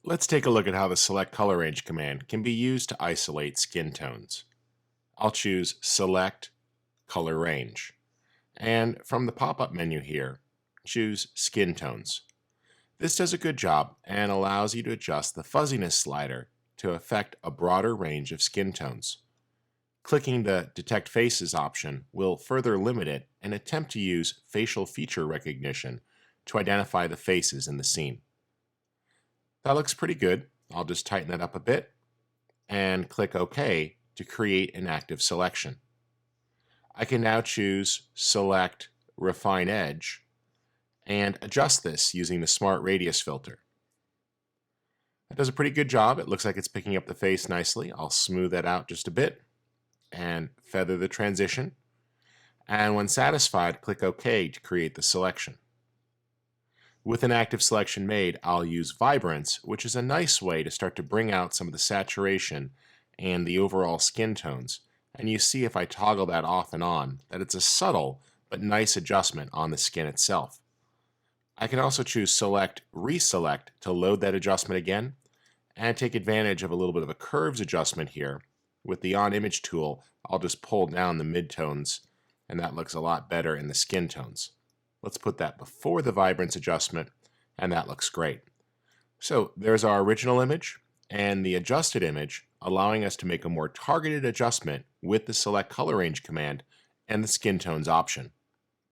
Let's take a look at how the Select Color Range command can be used to isolate skin tones. I'll choose Select Color Range, and from the pop-up menu here, choose Skin Tones. This does a good job and allows you to adjust the fuzziness slider to affect a broader range of skin tones. Clicking the Detect Faces option will further limit it and attempt to use facial feature recognition to identify the faces in the scene. That looks pretty good. I'll just tighten that up a bit and click OK to create an active selection. I can now choose Select Refine Edge and adjust this using the Smart Radius filter. That does a pretty good job. It looks like it's picking up the face nicely. I'll smooth that out just a bit and feather the transition. And when satisfied, click OK to create the selection. With an active selection made, I'll use Vibrance, which is a nice way to start to bring out some of the saturation and the overall skin tones. And you see if I toggle that off and on, that it's a subtle but nice adjustment on the skin itself. I can also choose Select Reselect to load that adjustment again and take advantage of a little bit of a curves adjustment here. With the On Image tool, I'll just pull down the midtones and that looks a lot better in the skin tones. Let's put that before the vibrance adjustment, and that looks great. So there's our original image and the adjusted image, allowing us to make a more targeted adjustment with the Select Color Range command and the Skin Tones option.